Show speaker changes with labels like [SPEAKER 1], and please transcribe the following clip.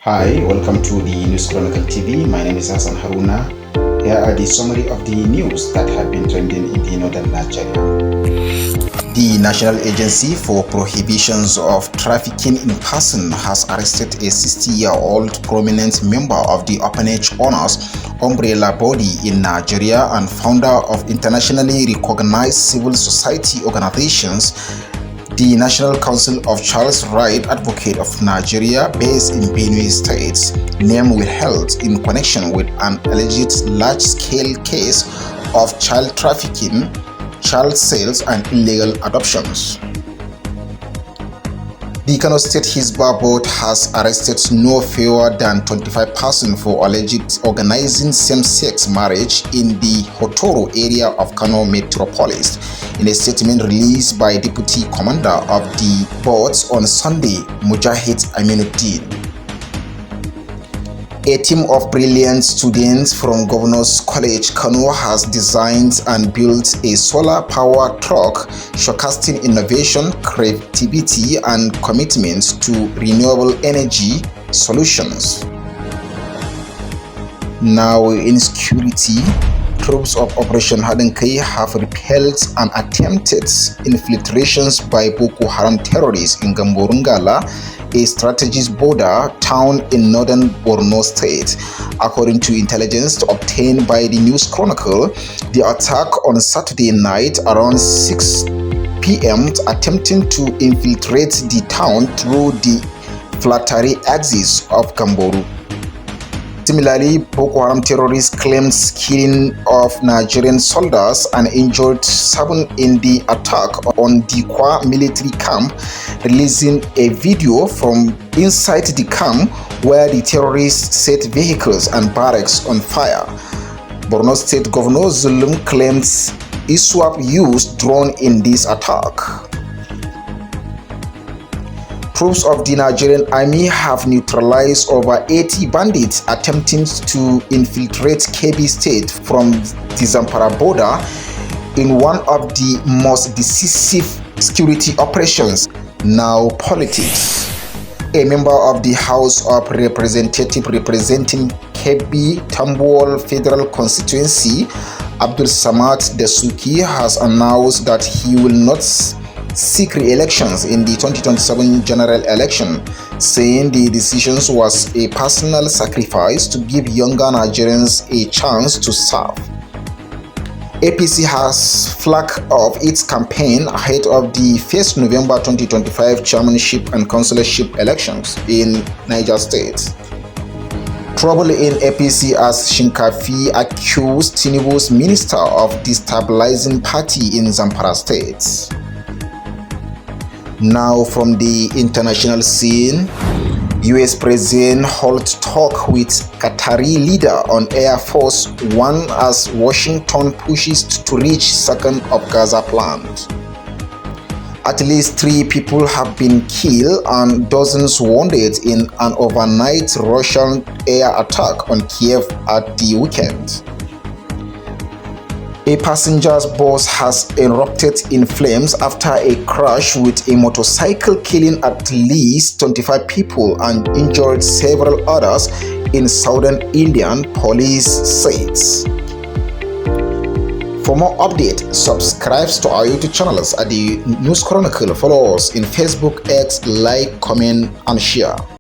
[SPEAKER 1] Hi, welcome to the News Chronicle TV. My name is Hassan Haruna. Here are the summary of the news that have been trending in the northern Nigeria. The National Agency for Prohibitions of Trafficking in Person has arrested a 60-year-old prominent member of the Orphanage Owners umbrella body in Nigeria and founder of internationally recognized civil society organizations, the National Council of Child Rights Advocates of Nigeria, based in Benue State. Name withheld in connection with an alleged large-scale case of child trafficking, child sales, and illegal adoptions. The Kano State Hisbah board has arrested no fewer than 25 persons for alleged organizing same-sex marriage in the Hotoro area of Kano metropolis. In a statement released by Deputy Commander of the board on Sunday, Mujahid Aminuddin, a team of brilliant students from Governor's College Kano has designed and built a solar power truck showcasing innovation, creativity, and commitment to renewable energy solutions. Now, insecurity. Troops of Operation Hadankai have repelled an attempted infiltrations by Boko Haram terrorists in Gamborungala, a strategic border town in northern Borno State. According to intelligence obtained by the News Chronicle, the attack on Saturday night around 6 p.m. attempting to infiltrate the town through the Flattery axis of Gamboru. Similarly, Boko Haram terrorists claimed killing of Nigerian soldiers and injured 7 in the attack on Dikwa military camp, releasing a video from inside the camp where the terrorists set vehicles and barracks on fire. Borno State Governor Zulum claims ISWAP used drone in this attack. Troops of the Nigerian army have neutralized over 80 bandits attempting to infiltrate Kebbi State from the Zamfara border in one of the most decisive security operations. Now, politics. A member of the House of Representatives representing Kebbi Tambuwal Federal Constituency, Abdul Samad Dasuki, has announced that he will not seek re-elections in the 2027 general election, saying the decision was a personal sacrifice to give younger Nigerians a chance to serve. APC has flagged off its campaign ahead of the 1st November 2025 chairmanship and councillorship elections in Niger State. Trouble in APC as Shinkafi accused Tinubu's minister of destabilizing party in Zamfara State. Now, from the international scene, US President holds talk with Qatari leader on Air Force One as Washington pushes to reach second of Gaza plan. At least 3 people have been killed and dozens wounded in an overnight Russian air attack on Kiev at the weekend. A passenger's bus has erupted in flames after a crash with a motorcycle, killing at least 25 people and injured several others in southern India, police says. For more updates, subscribe to our YouTube channels at the News Chronicle. Follow us in Facebook, X, like, comment, and share.